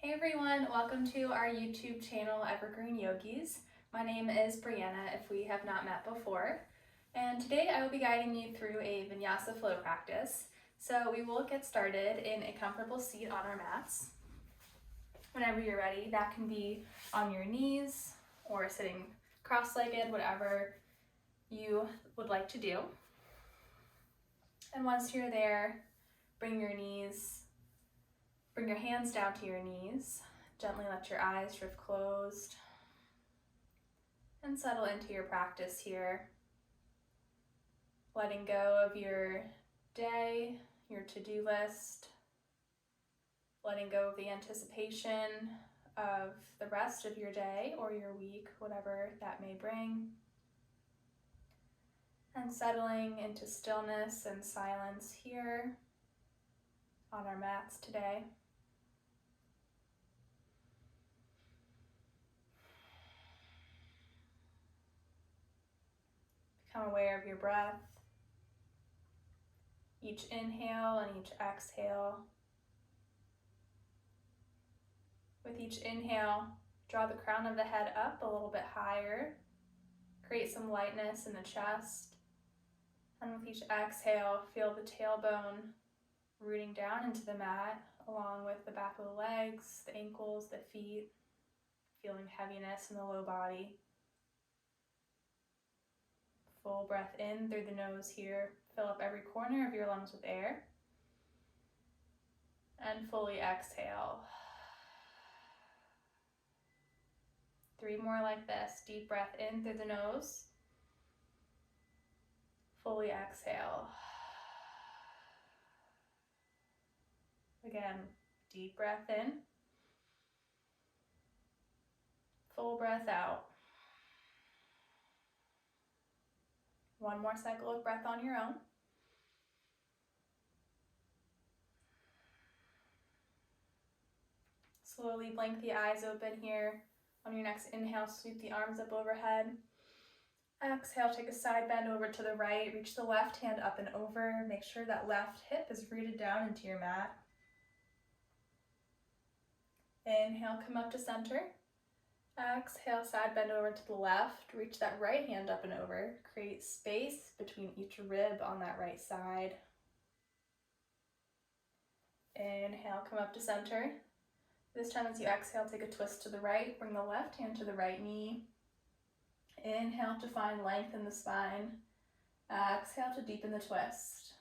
Hey everyone, welcome to our YouTube channel, Evergreen Yogis. My name is Breanna if we have not met before. And today I will be guiding you through a vinyasa flow practice. So we will get started in a comfortable seat on our mats. Whenever you're ready, that can be on your knees or sitting cross-legged, whatever you would like to do. And once you're there, bring your hands down to your knees. Gently let your eyes drift closed and settle into your practice here. Letting go of your day, your to-do list, letting go of the anticipation of the rest of your day or your week, whatever that may bring. And settling into stillness and silence here on our mats today. Become aware of your breath, each inhale and each exhale. With each inhale, draw the crown of the head up a little bit higher. Create some lightness in the chest. And with each exhale, feel the tailbone rooting down into the mat, along with the back of the legs, the ankles, the feet, feeling heaviness in the low body. Full breath in through the nose here. Fill up every corner of your lungs with air. And fully exhale. 3 more like this. Deep breath in through the nose. Fully exhale. Again, deep breath in. Full breath out. 1 more cycle of breath on your own. Slowly blink the eyes open here. On your next inhale, sweep the arms up overhead. Exhale, take a side bend over to the right. Reach the left hand up and over. Make sure that left hip is rooted down into your mat. Inhale, come up to center. Exhale, side bend over to the left. Reach that right hand up and over. Create space between each rib on that right side. Inhale, come up to center. This time as you exhale, take a twist to the right. Bring the left hand to the right knee. Inhale to find length in the spine. Exhale to deepen the twist.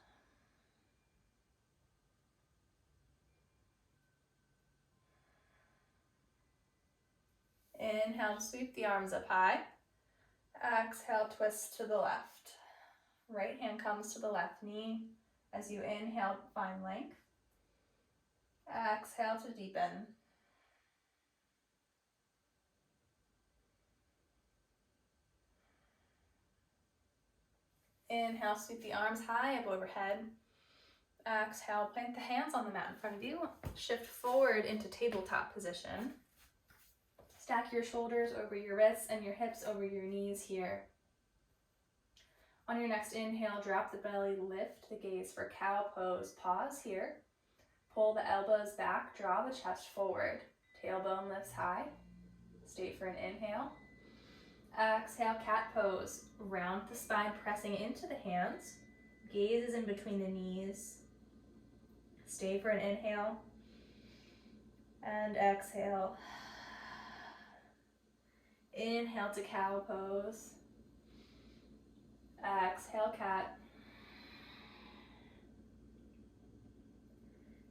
Inhale, sweep the arms up high. Exhale, twist to the left. Right hand comes to the left knee. As you inhale, find length. Exhale to deepen. Inhale, sweep the arms high up overhead. Exhale, plant the hands on the mat in front of you. Shift forward into tabletop position. Stack your shoulders over your wrists and your hips over your knees here. On your next inhale, drop the belly, lift the gaze for cow pose. Pause here. Pull the elbows back, draw the chest forward. Tailbone lifts high. Stay for an inhale. Exhale, cat pose. Round the spine, pressing into the hands. Gaze is in between the knees. Stay for an inhale. And exhale. Inhale to cow pose. Exhale, cat.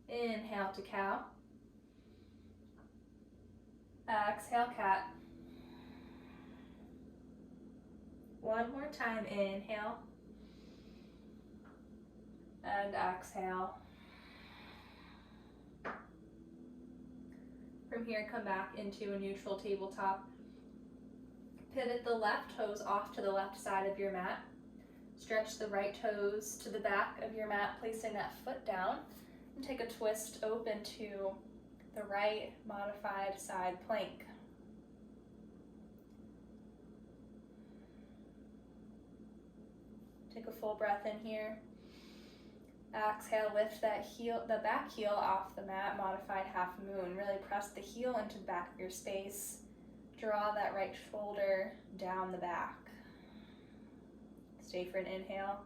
Inhale to cow. Exhale, cat. 1 more time, inhale. And exhale. From here, come back into a neutral tabletop. Pivot the left toes off to the left side of your mat. Stretch the right toes to the back of your mat, placing that foot down. And take a twist open to the right modified side plank. Take a full breath in here. Exhale, lift that heel, the back heel off the mat, modified half moon. Really press the heel into the back of your space. Draw that right shoulder down the back. Stay for an inhale.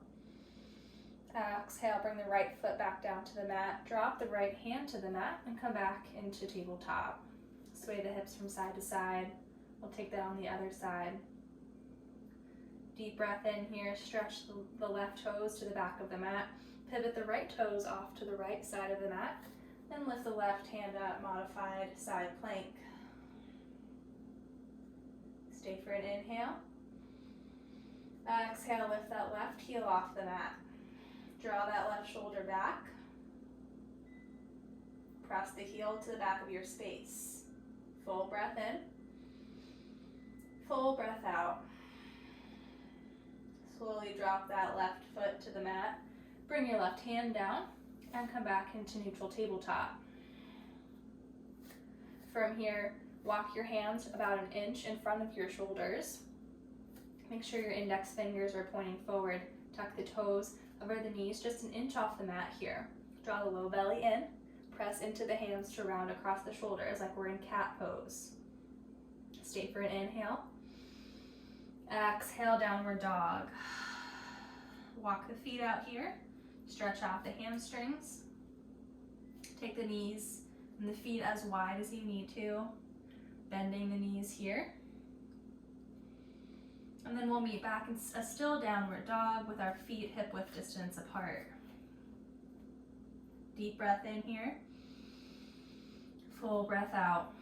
Exhale, bring the right foot back down to the mat. Drop the right hand to the mat and come back into tabletop. Sway the hips from side to side. We'll take that on the other side. Deep breath in here. Stretch the left toes to the back of the mat. Pivot the right toes off to the right side of the mat. And lift the left hand up, modified side plank. Stay for an inhale. Exhale, lift that left heel off the mat. Draw that left shoulder back. Press the heel to the back of your space. Full breath in. Full breath out. Slowly drop that left foot to the mat. Bring your left hand down and come back into neutral tabletop. From here, walk your hands about an inch in front of your shoulders. Make sure your index fingers are pointing forward. Tuck the toes over the knees just an inch off the mat here. Draw the low belly in. Press into the hands to round across the shoulders like we're in cat pose. Stay for an inhale. Exhale, downward dog. Walk the feet out here. Stretch out the hamstrings. Take the knees and the feet as wide as you need to. Bending the knees here. And then we'll meet back in a still downward dog with our feet hip width distance apart. Deep breath in here. Full breath out.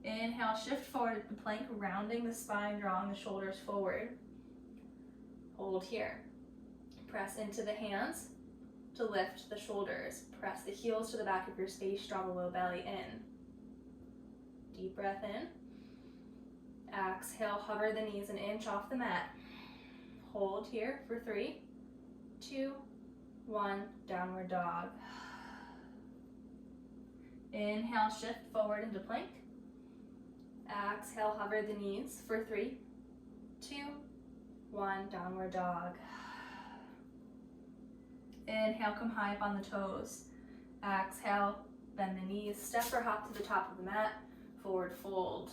Inhale, shift forward to the plank, rounding the spine, drawing the shoulders forward. Hold here. Press into the hands to lift the shoulders. Press the heels to the back of your space, draw the low belly in. Deep breath in. Exhale, hover the knees an inch off the mat. Hold here for 3, 2, 1, downward dog. Inhale, shift forward into plank. Exhale, hover the knees for 3, 2, 1, downward dog. Inhale, come high up on the toes. Exhale, bend the knees, step or hop to the top of the mat, forward fold.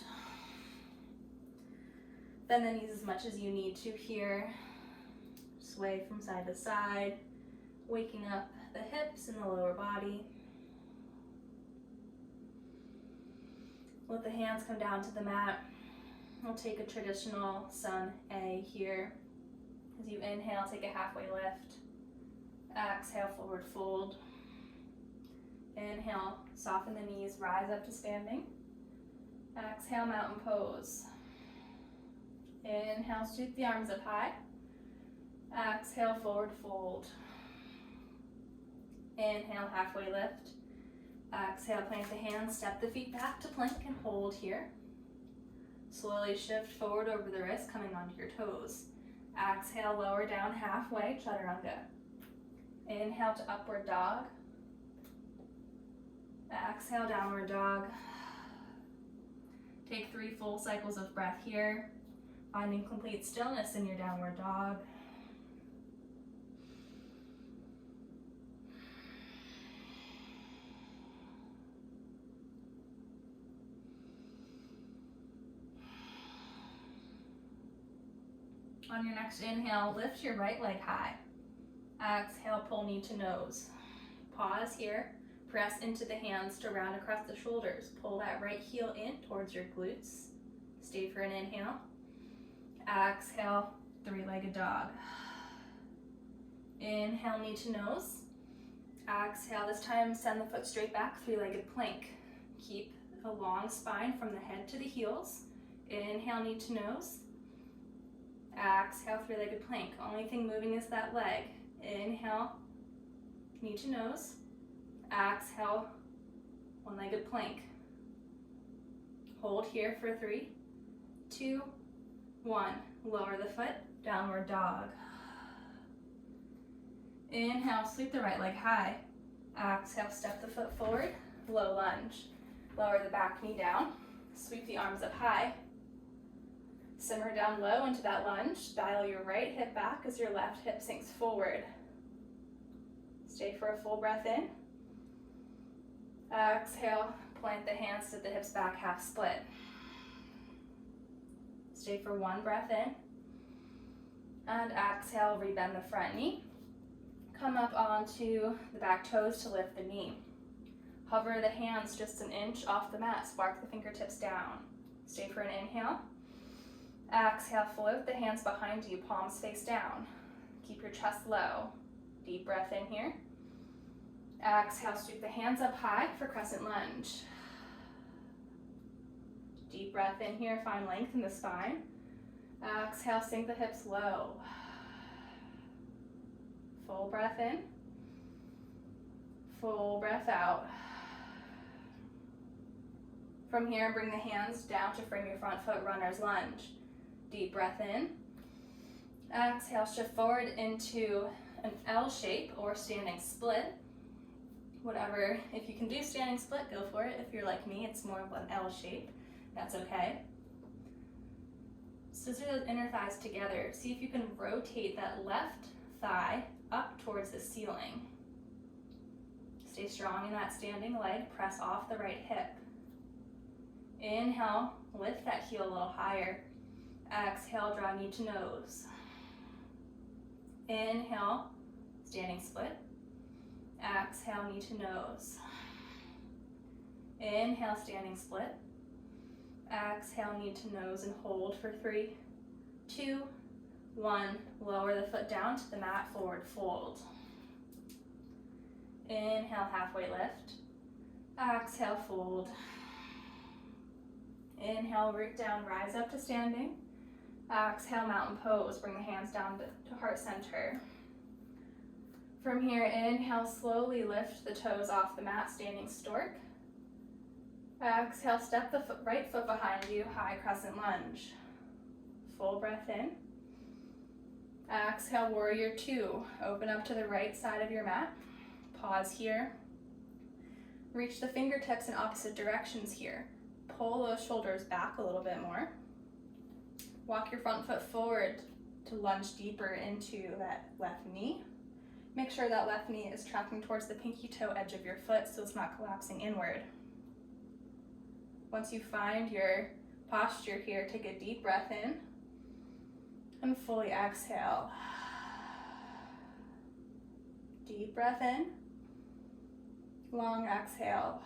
Bend the knees as much as you need to here. Sway from side to side, waking up the hips and the lower body. Let the hands come down to the mat. We'll take a traditional sun A here. As you inhale, take a halfway lift. Exhale, forward fold. Inhale, soften the knees, rise up to standing. Exhale, mountain pose. Inhale, sweep the arms up high. Exhale, forward fold. Inhale, halfway lift. Exhale, plant the hands, step the feet back to plank and hold here. Slowly shift forward over the wrist, coming onto your toes. Exhale, lower down halfway, chaturanga. Inhale to upward dog. Exhale, downward dog. Take 3 full cycles of breath here, finding complete stillness in your downward dog. On your next inhale, lift your right leg high. Exhale, pull knee to nose. Pause here. Press into the hands to round across the shoulders. Pull that right heel in towards your glutes. Stay for an inhale. Exhale, 3-legged dog. Inhale, knee to nose. Exhale, this time send the foot straight back, 3-legged plank. Keep a long spine from the head to the heels. Inhale, knee to nose. Exhale, 3-legged plank. Only thing moving is that leg. Inhale, knee to nose. Exhale, 1-legged plank. Hold here for 3, 2, 1. Lower the foot, downward dog. Inhale, sweep the right leg high. Exhale, step the foot forward, low lunge. Lower the back knee down, sweep the arms up high. Simmer down low into that lunge. Dial your right hip back as your left hip sinks forward. Stay for a full breath in. Exhale, plant the hands to the hips back, half split. Stay for one breath in. And exhale, rebend the front knee. Come up onto the back toes to lift the knee. Hover the hands just an inch off the mat, spark the fingertips down. Stay for an inhale. Exhale, float the hands behind you, palms face down. Keep your chest low. Deep breath in here. Exhale, sweep the hands up high for crescent lunge. Deep breath in here, find length in the spine. Exhale, sink the hips low. Full breath in. Full breath out. From here, bring the hands down to frame your front foot, runner's lunge. Deep breath in. Exhale, shift forward into an L shape or standing split. Whatever, if you can do standing split, go for it. If you're like me, it's more of an L shape. That's okay. Scissor those inner thighs together. See if you can rotate that left thigh up towards the ceiling. Stay strong in that standing leg. Press off the right hip. Inhale, lift that heel a little higher. Exhale, draw knee to nose. Inhale, standing split. Exhale, knee to nose. Inhale, standing split. Exhale, knee to nose and hold for 3, 2, 1. Lower the foot down to the mat, forward fold. Inhale, halfway lift. Exhale, fold. Inhale, root down, rise up to standing. Exhale, mountain pose. Bring the hands down to heart center. From here, inhale, slowly lift the toes off the mat, standing stork. Exhale, step the right foot behind you, high crescent lunge. Full breath in. Exhale, warrior 2. Open up to the right side of your mat. Pause here. Reach the fingertips in opposite directions here. Pull those shoulders back a little bit more. Walk your front foot forward to lunge deeper into that left knee. Make sure that left knee is tracking towards the pinky toe edge of your foot so it's not collapsing inward. Once you find your posture here, take a deep breath in and fully exhale. Deep breath in, long exhale.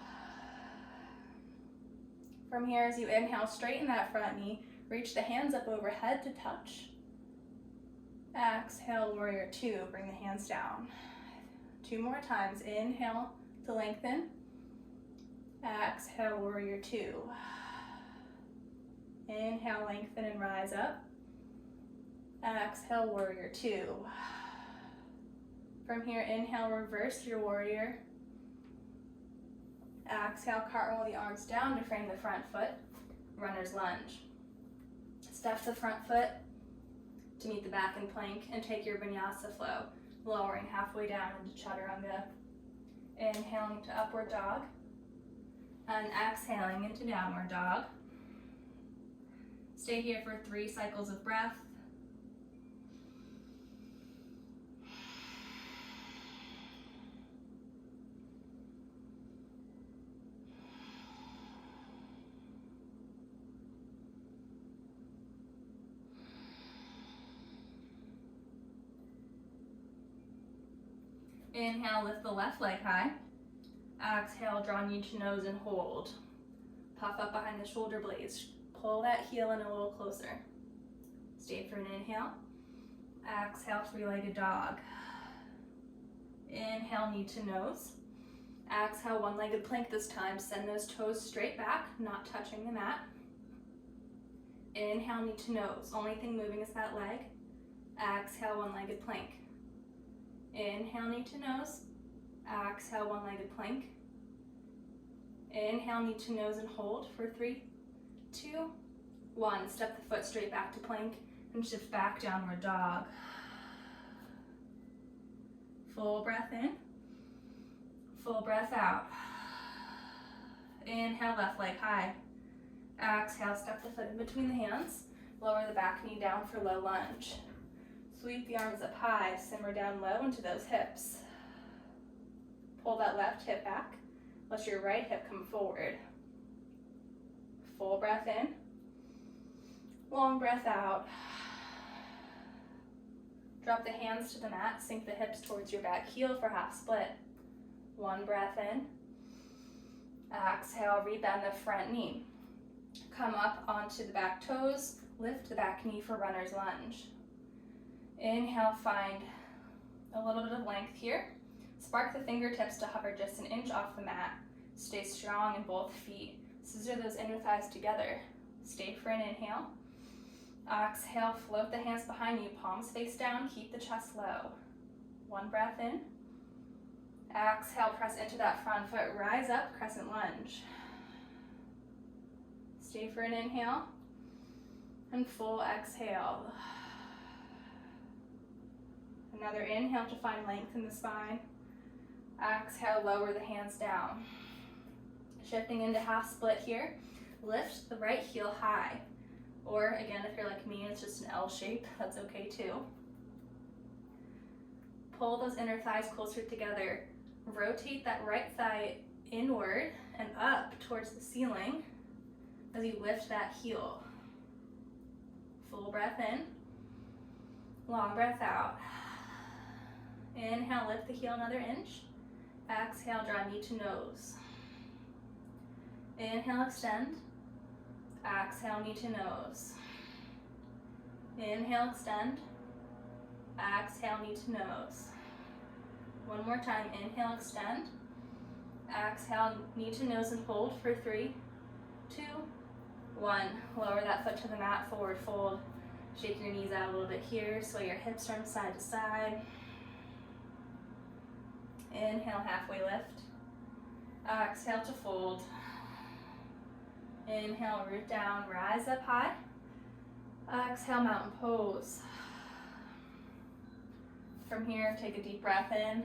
From here, as you inhale, straighten that front knee, reach the hands up overhead to touch. Exhale, warrior 2, bring the hands down. 2 more times, inhale to lengthen. Exhale, warrior 2. Inhale, lengthen and rise up. Exhale, warrior 2. From here, inhale, reverse your warrior. Exhale, cartwheel the arms down to frame the front foot, runner's lunge. Step the front foot to meet the back in plank and take your vinyasa flow, lowering halfway down into chaturanga. Inhaling to upward dog and exhaling into downward dog. Stay here for 3 cycles of breath. Inhale, lift the left leg high. Exhale, draw knee to nose and hold. Puff up behind the shoulder blades. Pull that heel in a little closer. Stay for an inhale. Exhale, 3-legged dog. Inhale, knee to nose. Exhale, 1-legged plank this time. Send those toes straight back, not touching the mat. Inhale, knee to nose. Only thing moving is that leg. Exhale, 1-legged plank. Inhale, knee to nose. Exhale, 1-legged plank. Inhale, knee to nose and hold for 3, 2, 1. Step the foot straight back to plank and shift back, downward dog. Full breath in. Full breath out. Inhale, left leg high. Exhale, step the foot in between the hands. Lower the back knee down for low lunge. Sweep the arms up high, simmer down low into those hips. Pull that left hip back. Let your right hip come forward. Full breath in. Long breath out. Drop the hands to the mat, sink the hips towards your back heel for half split. One breath in. Exhale, rebend the front knee. Come up onto the back toes, lift the back knee for runner's lunge. Inhale, find a little bit of length here. Spark the fingertips to hover just an inch off the mat. Stay strong in both feet. Scissor those inner thighs together. Stay for an inhale. Exhale, float the hands behind you, palms face down, keep the chest low. One breath in. Exhale, press into that front foot, rise up, crescent lunge. Stay for an inhale, and full exhale. Another inhale to find length in the spine. Exhale, lower the hands down. Shifting into half split here, lift the right heel high. Or again, if you're like me, it's just an L shape, that's okay too. Pull those inner thighs closer together. Rotate that right thigh inward and up towards the ceiling as you lift that heel. Full breath in, long breath out. Inhale, lift the heel another inch. Exhale, draw knee to nose. Inhale, extend. Exhale, knee to nose. Inhale, extend. Exhale, knee to nose. One more time, inhale, extend. Exhale, knee to nose and hold for 3, 2, 1. Lower that foot to the mat, forward fold. Shake your knees out a little bit here, sway your hips from side to side. Inhale, halfway lift. Exhale to fold. Inhale, root down, rise up high. Exhale, mountain pose. From here, take a deep breath in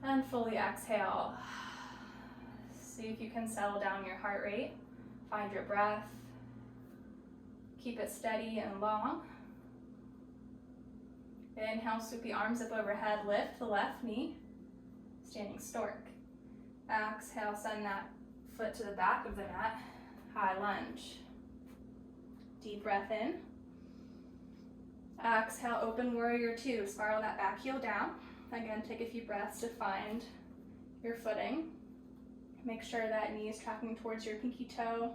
and fully exhale. See if you can settle down your heart rate. Find your breath. Keep it steady and long. Inhale, sweep the arms up overhead, lift the left knee, standing stork. Exhale, send that foot to the back of the mat, high lunge. Deep breath in. Exhale, open warrior 2. Spiral that back heel down. Again, take a few breaths to find your footing. Make sure that knee is tracking towards your pinky toe.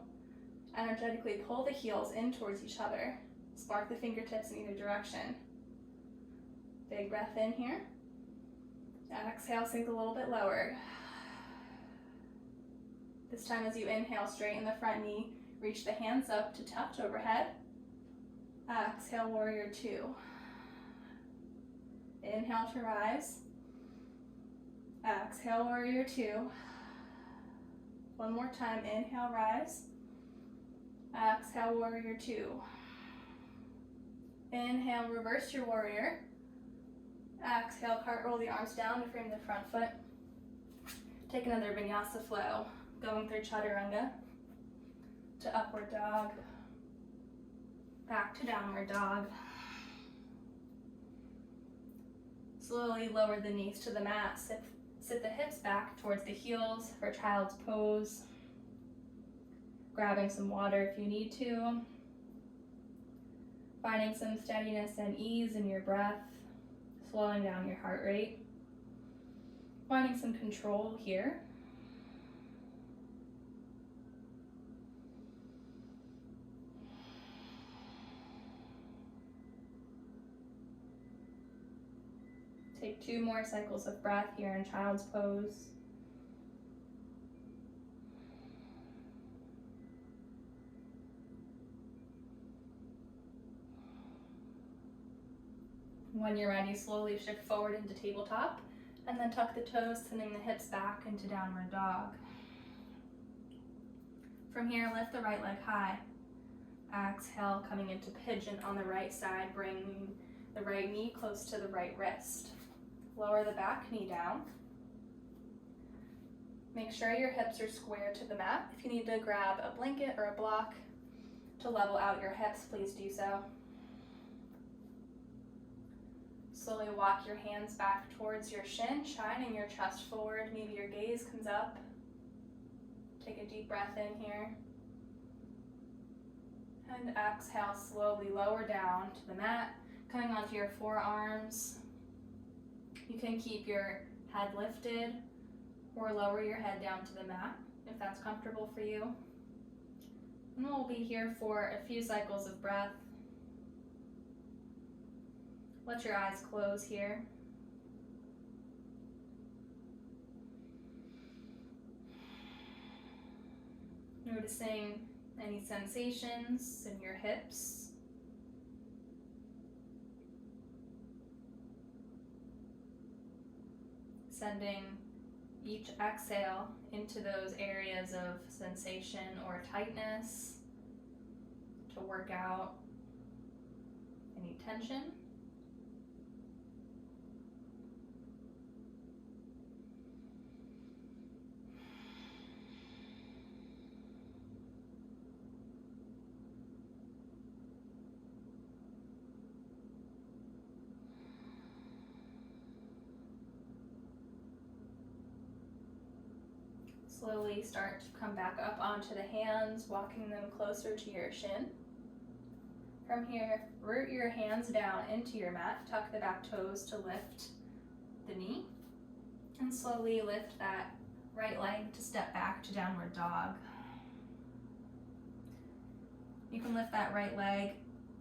Energetically pull the heels in towards each other. Spark the fingertips in either direction. Big breath in here. Exhale, sink a little bit lower. This time as you inhale, straighten the front knee. Reach the hands up to touch overhead. Exhale, warrior 2. Inhale to rise. Exhale, warrior 2. One more time, inhale, rise. Exhale, warrior 2. Inhale, reverse your warrior. Exhale, cartwheel the arms down to frame the front foot. Take another vinyasa flow, going through chaturanga to upward dog. Back to downward dog. Slowly lower the knees to the mat. Sit the hips back towards the heels for child's pose. Grabbing some water if you need to. Finding some steadiness and ease in your breath. Slowing down your heart rate. Finding some control here. Take 2 more cycles of breath here in child's pose. When you're ready, slowly shift forward into tabletop and then tuck the toes, sending the hips back into downward dog. From here, lift the right leg high. Exhale, coming into pigeon on the right side, bringing the right knee close to the right wrist. Lower the back knee down. Make sure your hips are square to the mat. If you need to grab a blanket or a block, to level out your hips, please do so. Slowly walk your hands back towards your shin, shining your chest forward. Maybe your gaze comes up. Take a deep breath in here. And exhale, slowly lower down to the mat, coming onto your forearms. You can keep your head lifted or lower your head down to the mat if that's comfortable for you. And we'll be here for a few cycles of breath. Let your eyes close here. Noticing any sensations in your hips. Sending each exhale into those areas of sensation or tightness to work out any tension. Slowly start to come back up onto the hands, walking them closer to your shin. From here, root your hands down into your mat, tuck the back toes to lift the knee, and slowly lift that right leg to step back to downward dog. You can lift that right leg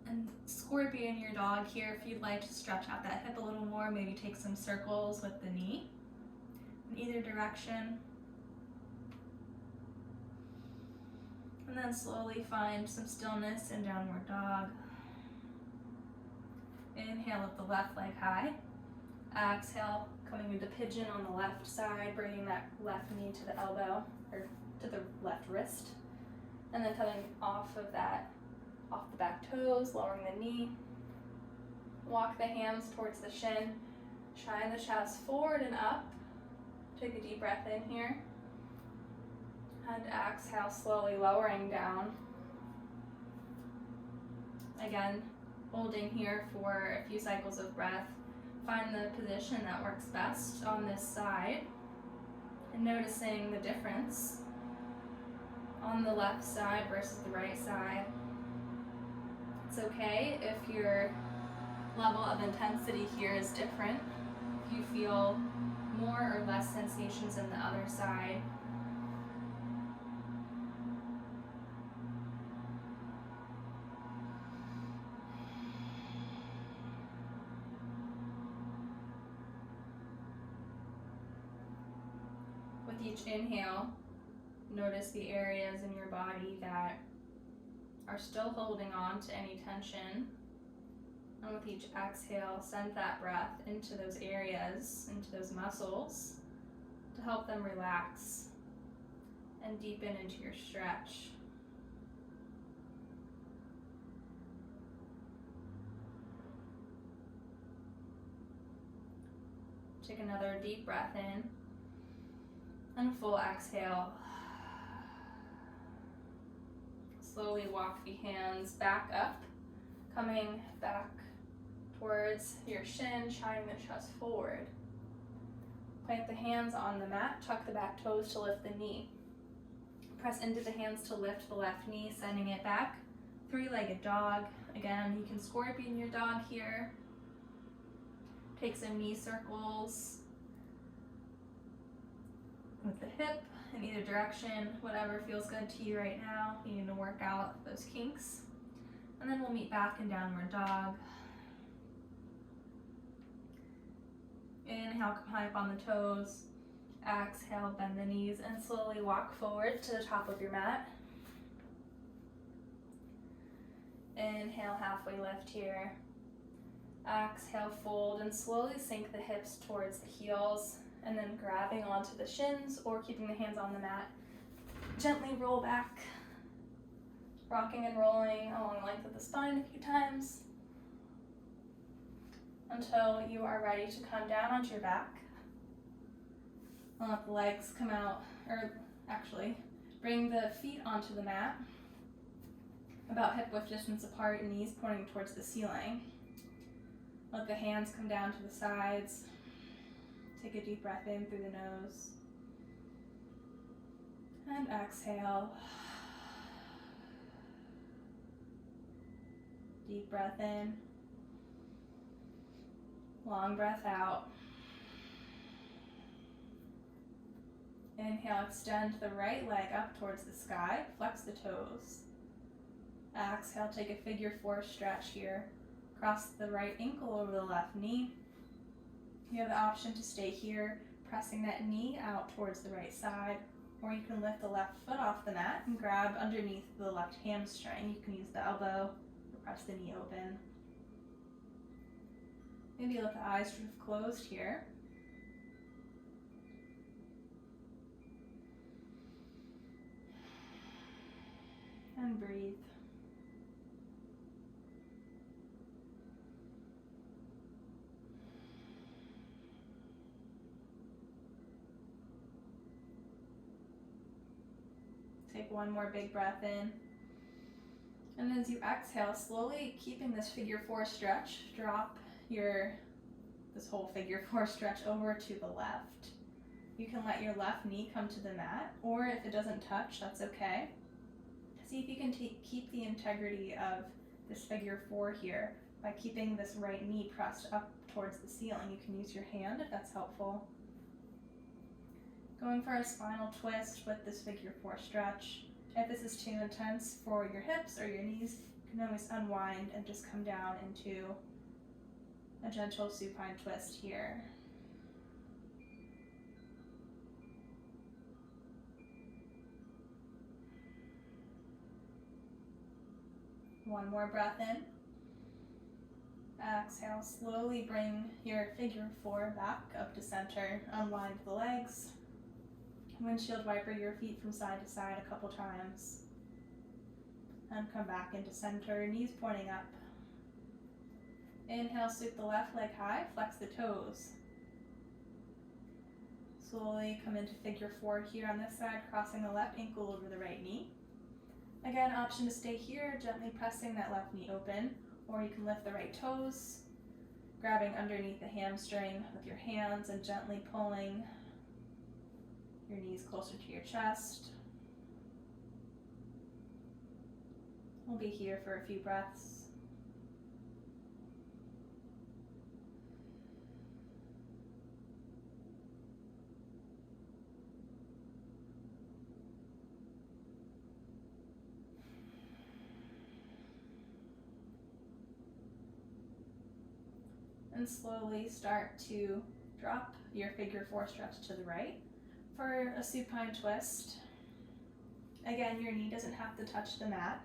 and scorpion your dog here if you'd like to stretch out that hip a little more, maybe take some circles with the knee in either direction. And then slowly find some stillness in downward dog. Inhale, lift the left leg high. Exhale, coming into pigeon on the left side, bringing that left knee to the elbow, or to the left wrist. And then coming off of that, off the back toes, lowering the knee. Walk the hands towards the shin. Shine the chest forward and up. Take a deep breath in here. And exhale, slowly lowering down. Again, holding here for a few cycles of breath. Find the position that works best on this side. And noticing the difference on the left side versus the right side. It's okay if your level of intensity here is different. If you feel more or less sensations in the other side. With each inhale, notice the areas in your body that are still holding on to any tension. And with each exhale, send that breath into those areas, into those muscles, to help them relax and deepen into your stretch. Take another deep breath in. And full exhale. Slowly walk the hands back up, coming back towards your shin, shining the chest forward. Plant the hands on the mat, tuck the back toes to lift the knee. Press into the hands to lift the left knee, sending it back. Three-legged dog. Again, you can scorpion your dog here. Take some knee circles with the hip in either direction, whatever feels good to you right now. You need to work out those kinks. And then we'll meet back in downward dog. Inhale, come high up on the toes. Exhale, bend the knees and slowly walk forward to the top of your mat. Inhale, halfway lift here. Exhale, fold and slowly sink the hips towards the heels. And then grabbing onto the shins or keeping the hands on the mat. Gently roll back, rocking and rolling along the length of the spine a few times until you are ready to come down onto your back. And let the legs come out, or actually, bring the feet onto the mat. about hip width distance apart, knees pointing towards the ceiling. Let the hands come down to the sides. Take a deep breath in through the nose. And exhale. Deep breath in. Long breath out. Inhale, extend the right leg up towards the sky. Flex the toes. Exhale, take a figure 4 stretch here. Cross the right ankle over the left knee. You have the option to stay here, pressing that knee out towards the right side, or you can lift the left foot off the mat and grab underneath the left hamstring. You can use the elbow or press the knee open. Maybe let the eyes drift closed here. And breathe. Take one more big breath in. And as you exhale, slowly keeping this figure 4 stretch, drop this whole figure 4 stretch over to the left. You can let your left knee come to the mat, or if it doesn't touch, that's okay. See if you can keep the integrity of this figure 4 here by keeping this right knee pressed up towards the ceiling. You can use your hand if that's helpful. Going for a spinal twist with this figure 4 stretch. If this is too intense for your hips or your knees, you can always unwind and just come down into a gentle supine twist here. One more breath in. Exhale, slowly bring your figure 4 back up to center. Unwind the legs. Windshield wiper your feet from side to side a couple times. And come back into center, knees pointing up. Inhale, sweep the left leg high, flex the toes. Slowly come into figure 4 here on this side, crossing the left ankle over the right knee. Again, option to stay here, gently pressing that left knee open, or you can lift the right toes, grabbing underneath the hamstring with your hands and gently pulling your knees closer to your chest. We'll be here for a few breaths. And slowly start to drop your figure 4 stretch to the right for a supine twist. Again, your knee doesn't have to touch the mat.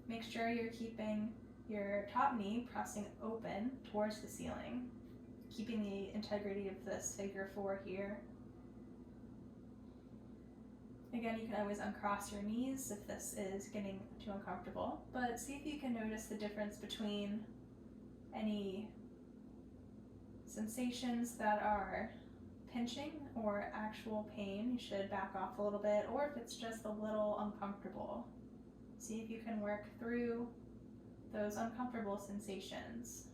Make sure you're keeping your top knee pressing open towards the ceiling, keeping the integrity of this figure 4 here. Again, you can always uncross your knees if this is getting too uncomfortable, but see if you can notice the difference between any sensations that are pinching or actual pain. You should back off a little bit, or if it's just a little uncomfortable, see if you can work through those uncomfortable sensations.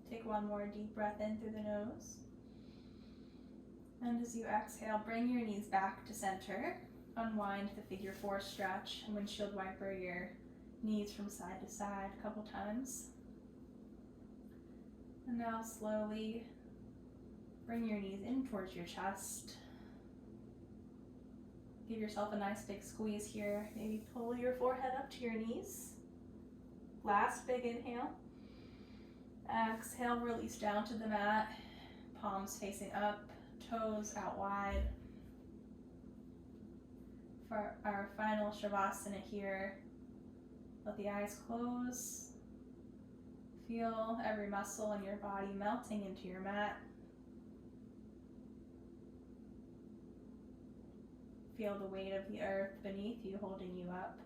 Take one more deep breath in through the nose. And as you exhale, bring your knees back to center. Unwind the figure 4 stretch and windshield wiper your knees from side to side a couple times. And now slowly bring your knees in towards your chest. Give yourself a nice big squeeze here. Maybe pull your forehead up to your knees. Last big inhale. Exhale, release down to the mat. Palms facing up, toes out wide. For our final Shavasana here, let the eyes close. Feel every muscle in your body melting into your mat. Feel the weight of the earth beneath you holding you up.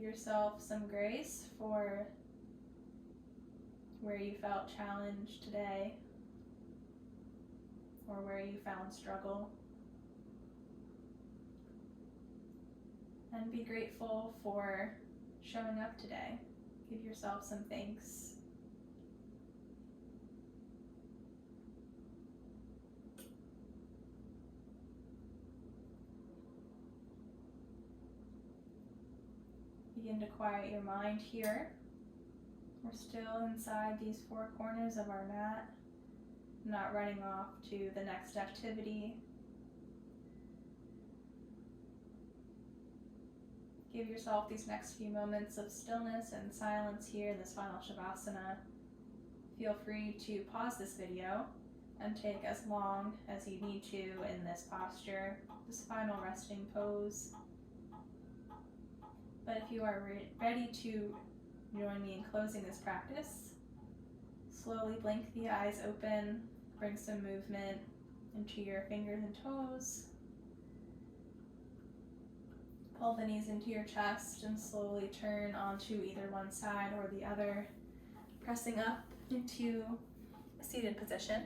yourself some grace for where you felt challenged today or where you found struggle. And be grateful for showing up today. Give yourself some thanks. Begin to quiet your mind here. We're still inside these four corners of our mat, not running off to the next activity. Give yourself these next few moments of stillness and silence here in this final Shavasana. Feel free to pause this video and take as long as you need to in this posture, this final resting pose. But if you are ready to join me in closing this practice, slowly blink the eyes open, bring some movement into your fingers and toes. Pull the knees into your chest and slowly turn onto either one side or the other, pressing up into a seated position.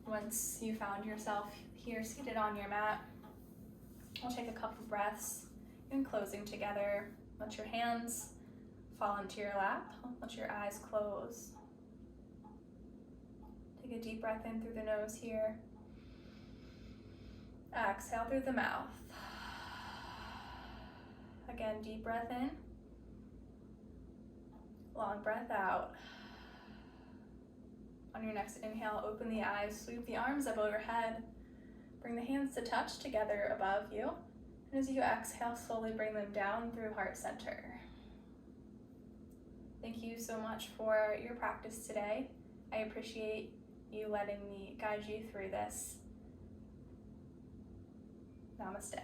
Once you found yourself here seated on your mat, we'll take a couple breaths in closing together. Let your hands fall into your lap. Let your eyes close. Take a deep breath in through the nose here. Exhale through the mouth. Again, deep breath in. Long breath out. On your next inhale, open the eyes, sweep the arms up overhead. Bring the hands to touch together above you. And as you exhale, slowly bring them down through heart center. Thank you so much for your practice today. I appreciate you letting me guide you through this. Namaste.